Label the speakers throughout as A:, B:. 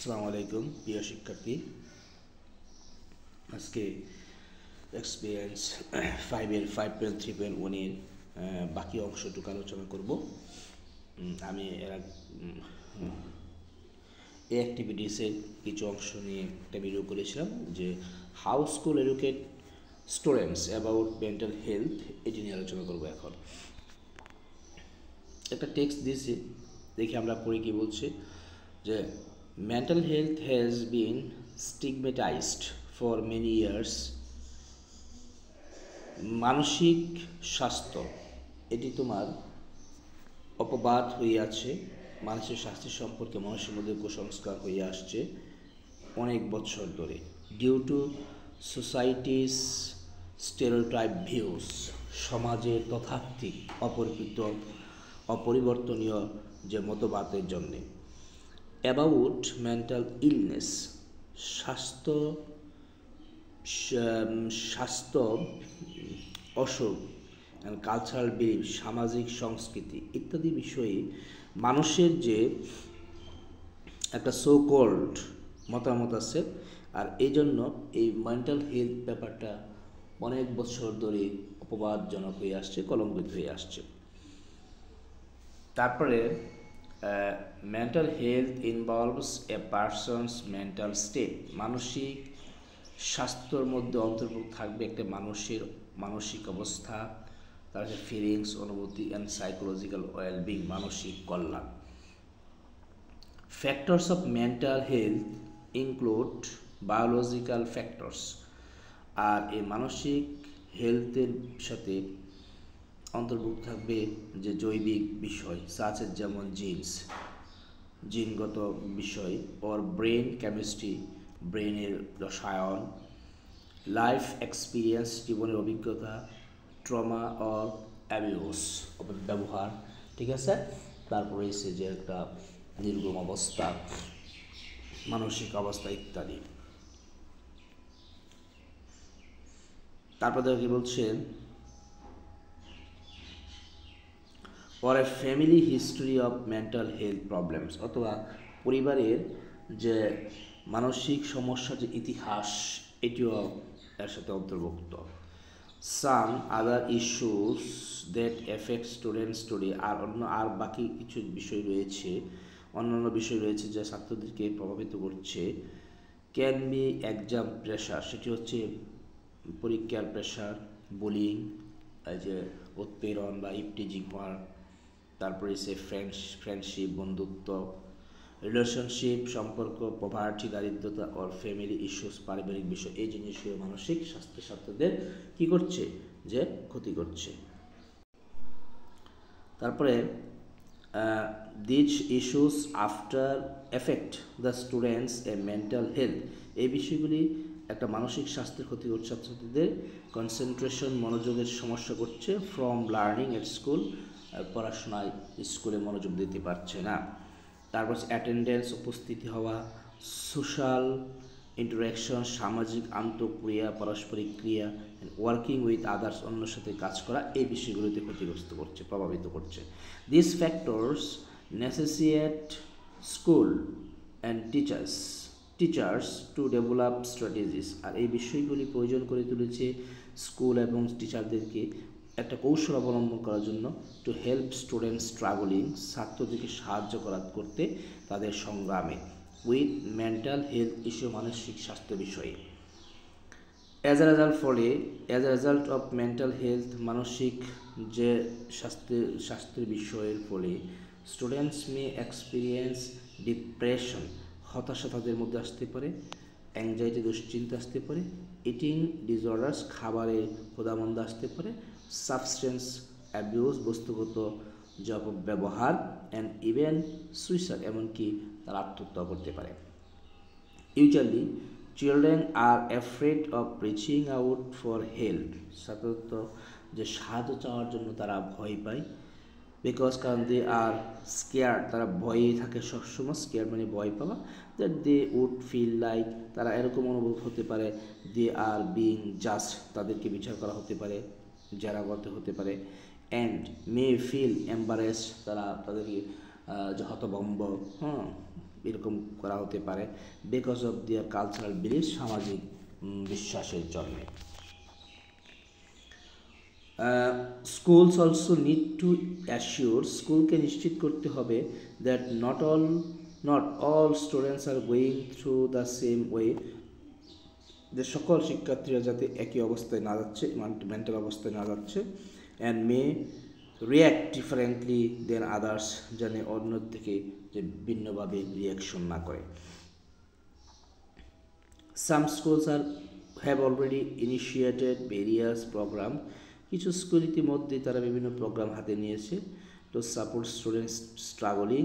A: আসসালামু আলাইকুম প্রিয় শিক্ষার্থী। আজকে এক্সপিরিয়েন্স 5.3.1 এর বাকি অংশটুকু আলোচনা করব। আমি এই অ্যাক্টিভিটিসের কিছু অংশ নিয়ে একটা ভিডিও করেছিলাম যে how school educate students about mental health, এটি নিয়ে আলোচনা করব। এখন একটা টেক্সট দিয়েছি, দেখি আমরা পড়ে কি বলছে যে mental health has been stigmatized for many years. মানসিক স্বাস্থ্য এটি তোমার অপবাদ হয়ে আছে। মানসিক স্বাস্থ্য সম্পর্কে মানুষের মধ্যে কুসংস্কার হয়ে আসছে অনেক বছর ধরে, due to society's stereotype views, সমাজের তথাত্বিক অপরিবর্তনীয় যে মতবাদের জন্যে। অ্যাবাউট মেন্টাল ইলনেস, স্বাস্থ্য অসুখ, অ্যান্ড কালচারাল বিলিফ, সামাজিক সংস্কৃতি ইত্যাদি বিষয়ে মানুষের যে একটা সো কল্ড মতামত আছে। আর এই জন্য এই মেন্টাল হেলথ ব্যাপারটা অনেক বছর ধরে অপবাদজনক হয়ে আসছে, কলঙ্কিত হয়ে আসছে। তারপরে মেন্টাল হেলথ ইনভলভস এ পারসনস মেন্টাল স্টেট, মানসিক স্বাস্থ্যর মধ্যে অন্তর্ভুক্ত থাকবে একটা মানুষের মানসিক অবস্থা, তার ফিলিংস, অনুভূতি অ্যান্ড সাইকোলজিক্যাল ওয়েলবিং, মানসিক কল্যাণ। Factors of mental health include biological factors, আর এই মানসিক হেলথের সাথে অন্তর্ভুক্ত থাকবে যে জৈবিক বিষয়, সাচের যেমন জিনগত বিষয়, ওর ব্রেন কেমিস্ট্রি, ব্রেনের রসায়ন, লাইফ এক্সপিরিয়েন্স, জীবনের অভিজ্ঞতা, ট্রমা অর অ্যাবিউস, ব্যবহার, ঠিক আছে। তারপরে এসে যে একটা নির্গম অবস্থা, মানসিক অবস্থা ইত্যাদি। তারপরে কি বলছেন, or a family history of mental health problems, অথবা পরিবারের যে মানসিক সমস্যার যে ইতিহাস, এটিও এর সাথে অন্তর্ভুক্ত। some other issues that affect students today, আর বাকি কিছু বিষয় রয়েছে, অন্যান্য বিষয় রয়েছে যা ছাত্রদেরকে প্রভাবিত করছে। ক্যান বি এক্সাম প্রেশার, সেটি হচ্ছে পরীক্ষার প্রেশার, বুলিং, যে উৎপীড়ন বা ইপটিজিং হওয়ার, তারপরে সে ফ্রেন্ডশিপ, বন্ধুত্ব, রিলেশনশিপ, সম্পর্ক, পভার্টি, দারিদ্রতা, ওর ফ্যামিলি ইস্যুস, পারিবারিক বিষয়। এই জিনিসগুলো মানসিক স্বাস্থ্যের ছাত্রদের কী করছে, যে ক্ষতি করছে। তারপরে this issues after effect the students a mental health, এই বিষয়গুলি একটা মানসিক স্বাস্থ্যের ক্ষতি করছে ছাত্রছাত্রীদের। কনসেন্ট্রেশন, মনোযোগের সমস্যা করছে, ফ্রম লার্নিং এট স্কুল, পড়াশোনায় স্কুলে মনোযোগ দিতে পারছে না। তারপর অ্যাটেন্ডেন্স, উপস্থিতি হওয়া, সোশ্যাল ইন্টারাকশন, সামাজিক আন্তঃক্রিয়া, পারস্পরিক ক্রিয়া, ওয়ার্কিং উইথ আদার্স, অন্যের সাথে কাজ করা, এই বিষয়গুলিতে ক্ষতিগ্রস্ত করছে, প্রভাবিত করছে। This factors necessitate school and teachers to develop strategies, আর এই বিষয়গুলি প্রয়োজন করে তুলেছে স্কুল এবং টিচারদেরকে একটা কৌশল অবলম্বন করার জন্য, টু হেল্প স্টুডেন্ট স্ট্রাগলিং, ছাত্রদেরকে সাহায্য করতে তাদের সংগ্রামে, উইথ মেন্টাল হেলথ ইস্যু, মানসিক স্বাস্থ্য বিষয়ে। As a result of mental health, মানসিক যে স্বাস্থ্যের বিষয়ের ফলে স্টুডেন্টস মে এক্সপিরিয়েন্স ডিপ্রেশন, হতাশা তাদের মধ্যে আসতে পারে, অ্যাংজাইটি, দুশ্চিন্তা আসতে পারে, ইটিং ডিসঅর্ডার্স, খাবারের ক্ষুধামন্দা আসতে পারে, সাবস্টেন্স অ্যাবিউজ, বস্তুগত যে অপব্যবহার, অ্যান্ড ইভেন সুইসাইড, এমনকি তারা আত্মহত্যা করতে পারে। Usually children are afraid of reaching out for help, সাধারণত যে সাহায্য চাওয়ার জন্য তারা ভয় পায়। বিকজ কারণ দে আর স্কেয়ার, তারা ভয়ে থাকে সবসময়, স্কেয়ার মানে ভয় পাওয়া, that they would feel like, তারা এরকম অনুভব হতে পারে, দে আর বিং জাস্ট, তাদেরকে বিচার করা হতে পারে, যারা বলতে হতে পারে, অ্যান্ড মে ফিল এম্বারেসড, তাদেরকে যে হতভম্ব, এরকম করা হতে পারে because of their cultural belief, সামাজিক বিশ্বাসের জন্য। Schools also need to assure, স্কুলকে নিশ্চিত করতে হবে that not all students are going through the same way, যে সকল শিক্ষার্থীরা যাতে একই অবস্থায় না যাচ্ছে, মেন্টাল অবস্থায় না যাচ্ছে, and may react differently than others, যেন অন্য থেকে যে ভিন্নভাবে রিয়াকশন না করে। Some schools have already initiated various program, কিছু স্কুল ইতিমধ্যে তারা বিভিন্ন প্রোগ্রাম হাতে নিয়েছে টু সাপোর্ট স্টুডেন্টস স্ট্রাগলিং,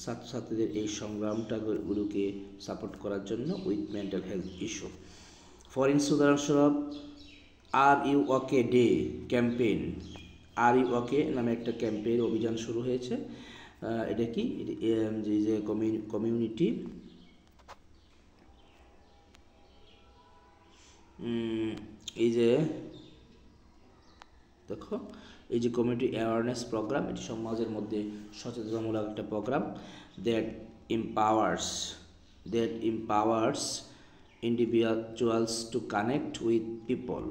A: ছাত্রছাত্রীদের এই সংগ্রামটাগুলোকে সাপোর্ট করার জন্য with mental health issue. For instance, উদাহরণস্বরূপ are you okay day campaign, are you okay নামে একটা ক্যাম্পেইন অভিযান শুরু হয়েছে। এটা কি, যে কমিউনিটি এই যে দেখো, এই যে কমিউনিটি অ্যাওয়ারনেস প্রোগ্রাম, এটি সমাজের মধ্যে সচেতনতামূলক একটা program that empowers individuals to connect with people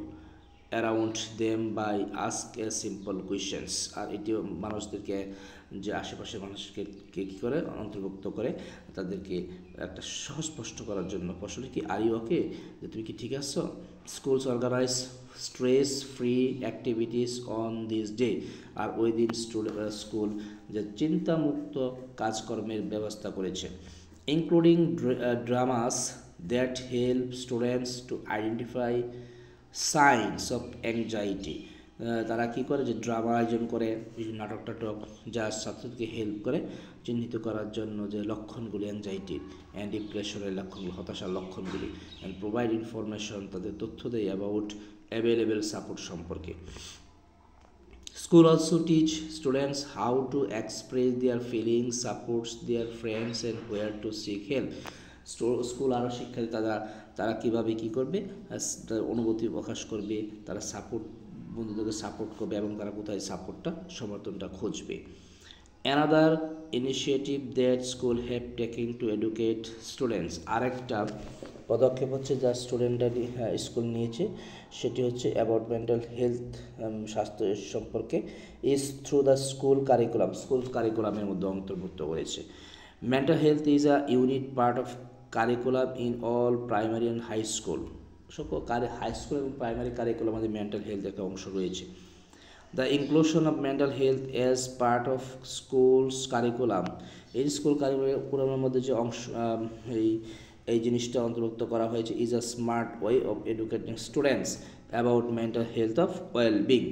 A: around them by ask a simple questions। আর এটি মানুষদেরকে, যে আশেপাশের মানুষকে কী করে অন্তর্ভুক্ত করে, তাদেরকে একটা সহজ স্পষ্ট করার জন্য প্রশ্নটি কি, আর ইউ ওকে, যে তুমি কি ঠিক আছো। Schools organize stress free activities on this day, আর ওই দিন স্কুল যে চিন্তামুক্ত কাজকর্মের ব্যবস্থা করেছে, including dramas that help students to identify signs of anxiety. তারা কী করে, যে ড্রামা আয়োজন করে, বিভিন্ন নাটক টাটক, যা ছাত্রদেরকে হেল্প করে চিহ্নিত করার জন্য যে লক্ষণগুলি অ্যাংজাইটির অ্যান্ড ডিপ্রেশনের লক্ষণগুলি, হতাশার লক্ষণগুলি, অ্যান্ড প্রোভাইড ইনফরমেশন, তাদের তথ্য দেয় অ্যাবাউট অ্যাভেলেবেল সাপোর্ট সম্পর্কে। School also teach students how to express their feelings, supports their friends and where to seek help. School আরও শিক্ষার্থী তারা কীভাবে কী করবে, অনুভূতি প্রকাশ করবে, তারা বন্ধুদেরকে সাপোর্ট করবে এবং তারা কোথায় সমর্থনটা খুঁজবে। Another initiative that school have taking to educate students, আরেকটা পদক্ষেপ হচ্ছে যা স্টুডেন্টরা স্কুল নিয়েছে, সেটি হচ্ছে অ্যাবাউট মেন্টাল হেলথ, স্বাস্থ্য সম্পর্কে, ইজ থ্রু দ্য স্কুল কারিকুলামের মধ্যে অন্তর্ভুক্ত করেছে। Mental health is a unit part of curriculum in all primary and high school, সকল হাই স্কুল এবং প্রাইমারি কারিকুলাম মধ্যে মেন্টাল হেলথ একটা অংশ রয়েছে। The inclusion of mental health as part of schools curriculum, এই স্কুল কারিকুলামের মধ্যে যে অংশ, এই জিনিসটা অন্তর্ভুক্ত করা হয়েছে, is a smart way of educating students about mental health of wellbeing,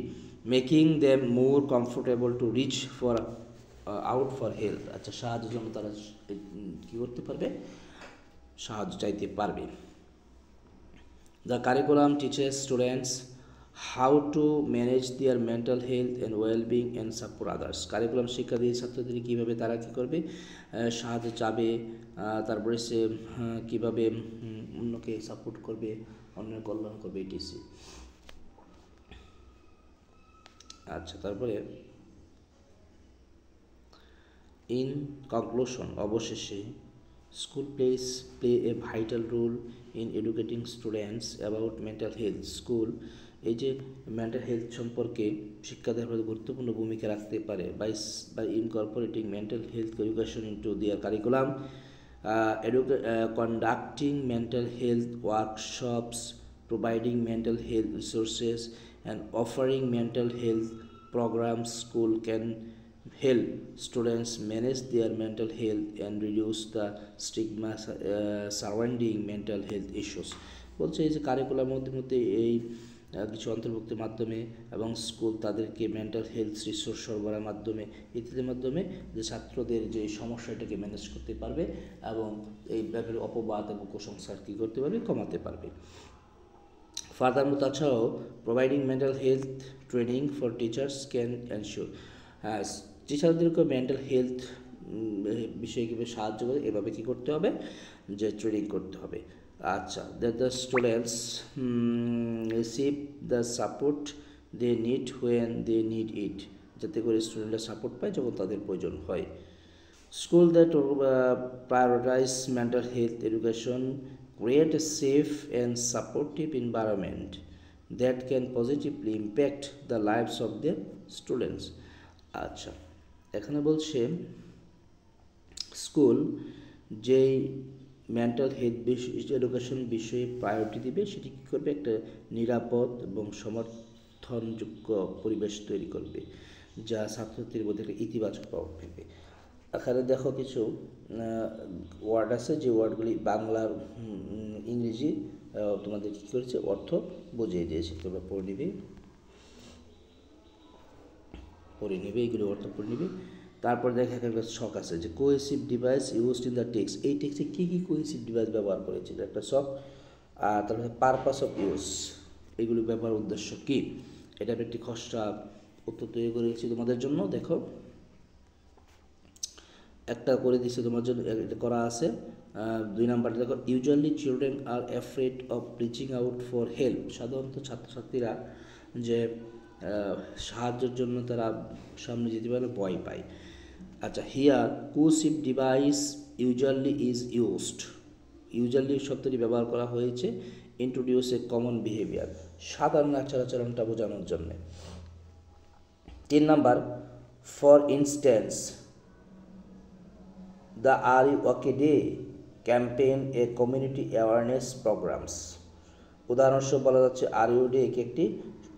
A: making them more comfortable to reach for out for health. আচ্ছা, সাহায্যের জন্য তারা কী করতে পারবে, সাহায্য চাইতে পারবে। The curriculum teaches students how to manage their mental health and wellbeing and support others, curriculum শিক্ষা দিয়ে ছাত্রদের কীভাবে তারা কী করবে, সাহায্য চাবে, তারপরে সে কীভাবে অন্যকে সাপোর্ট করবে, অন্যের কল্যাণ করবে, ইটিসি। আচ্ছা, তারপরে ইন কনক্লুশন, অবশেষে, school play a vital role in educating students about mental health. School এই যে মেন্টাল হেলথ সম্পর্কে শিক্ষা দেওয়ার গুরুত্বপূর্ণ ভূমিকা রাখতে পারে by incorporating mental health education into their curriculum, conducting mental health workshops, providing mental health resources, and offering mental health programs. School can help students manage their mental health and reduce the stigma surrounding mental health issues. বলছে এই যে curricular মধ্যে এই কিছু অন্তর্ভুক্তির মাধ্যমে এবং school তাদেরকে mental health resource সরবরাহের মাধ্যমে, ইত্যাদির মাধ্যমে যে ছাত্রদের যে সমস্যাটাকে ম্যানেজ করতে পারবে এবং এই ব্যাপারে অপবাদ এবং কুসংস্কার কী করতে পারবে, কমাতে পারবে। ফার্দারমোর, তাছাড়াও providing mental health training for teachers can ensure, টিচারদেরকে মেন্টাল হেলথ বিষয়ে কীভাবে সাহায্য করে, এভাবে কী করতে হবে, যে ট্রেনিং করতে হবে। আচ্ছা, that the students receive the support they need when they need it, যাতে করে স্টুডেন্টরা সাপোর্ট পায় যখন তাদের প্রয়োজন হয়। School that prioritize mental health education create a safe and supportive environment that can positively impact the lives of their students. আচ্ছা, এখানে বলছে স্কুল যেই মেন্টাল হেলথ এডুকেশন বিষয়ে প্রায়োরিটি দিবে সেটি কী করবে, একটা নিরাপদ এবং সমর্থনযোগ্য পরিবেশ তৈরি করবে যা ছাত্রছাত্রীর মধ্যে একটা ইতিবাচক প্রভাব ফেলবে। এখানে দেখো কিছু ওয়ার্ড আছে, যে ওয়ার্ডগুলি বাংলার ইংরেজি তোমাদের কী করেছে অর্থ বুঝিয়ে দিয়েছে, তোমরা পড়ে নিবে এইগুলি অর্থ পড়ে নিবে। তারপর দেখা একটা শখ আছে যে cohesive device used in the text, এই টেক্সটে কী কী কোহেসিভ ডিভাইস ব্যবহার করেছে, একটা শখ। আর তারপরে পারপাস অফ ইউজ, এগুলি ব্যবহার উদ্দেশ্য কী, এটা একটি খসড়া উত্তর তৈরি করেছি তোমাদের জন্য। দেখো একটা করে দিচ্ছে তোমার জন্য, এটা করা আছে। 2 নাম্বারটা দেখো, usually children are afraid of reaching out for help, সাধারণত ছাত্রছাত্রীরা যে সাহায্যের জন্য তারা সামনে যেতে পারে ভয় পায়। আচ্ছা, here cohesive device usually is used, usually শব্দটি ব্যবহার করা হয়েছে ইন্ট্রোডিউস এ কমন বিহেভিয়ার, সাধারণ আচার-আচরণটা বোঝানোর জন্য। 3 number, for instance the are you okay day campaign a community awareness programs, উদাহরণস্বরূপ বলা যাচ্ছে আর ইউ ডে একটি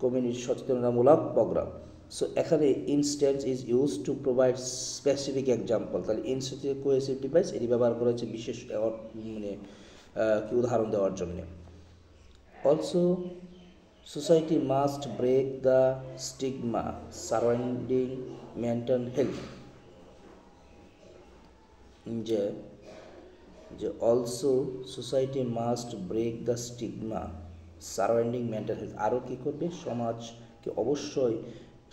A: কমিউনিটি সচেতনতামূলক প্রোগ্রাম। সো এখানে instance is use to provide specific example, তাহলে ইনস্ট্যান্স কোহেসিভ ডিভাইস এটি ব্যবহার করা হচ্ছে বিশেষ মানে কি উদাহরণ দেওয়ার জন্য। Also society must break the stigma surrounding mental health, যে also society must break the stigma surrounding mental health, আরও কী করবে, সমাজকে অবশ্যই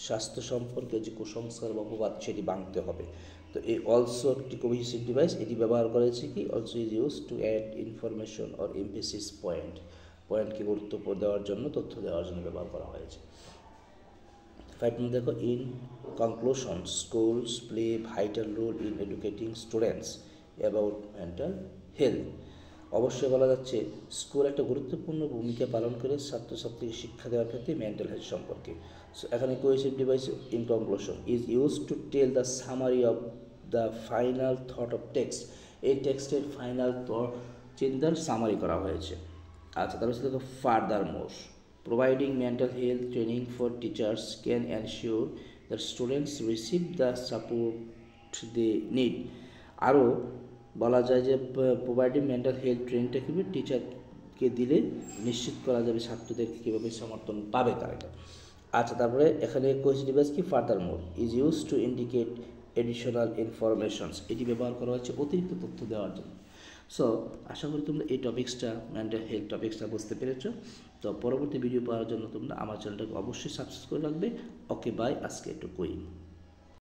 A: স্বাস্থ্য সম্পর্কে যে কুসংস্কার বা অপবাদ সেটি ভাঙতে হবে। তো এই অলসো একটি কোহেসিভ ডিভাইস, এটি ব্যবহার করেছে কি, also is use to add information or emphasis পয়েন্টকে গুরুত্ব দেওয়ার জন্য, তথ্য দেওয়ার জন্য ব্যবহার করা হয়েছে। 5 দেখো, in conclusion schools play vital role in educating students about mental health, অবশ্যই বলা যাচ্ছে স্কুল একটা গুরুত্বপূর্ণ ভূমিকা পালন করে ছাত্রছাত্রীকে শিক্ষা দেওয়ার ক্ষেত্রে মেন্টাল হেলথ সম্পর্কে। সো এখানে cohesive device in conclusion is use to tell the summary of the final thought of text, এই টেক্সটের ফাইনাল চিন্তার সামারি করা হয়েছে। আচ্ছা, তারপর দেখো furthermore providing mental health training for teachers can ensure that students receive the support they need, আরও বলা যায় যে প্রোভাইডিং মেন্টাল হেলথ ট্রেনিংটা কীভাবে টিচারকে দিলে নিশ্চিত করা যাবে ছাত্রদেরকে কীভাবে সমর্থন পাবে তারা। আচ্ছা, তারপরে এখানে কোহেসিভ ডিভাইস কি, further more is use to indicate additional informations, এটি ব্যবহার করা হচ্ছে অতিরিক্ত তথ্য দেওয়ার জন্য। সো আশা করি তোমরা এই টপিক্সটা মেন্টাল হেলথ টপিক্সটা বুঝতে পেরেছো। তো পরবর্তী ভিডিও পাওয়ার জন্য তোমরা আমার চ্যানেলটাকে অবশ্যই সাবস্ক্রাইব করে রাখবে। ওকে বাই, আজকে এটুকুই।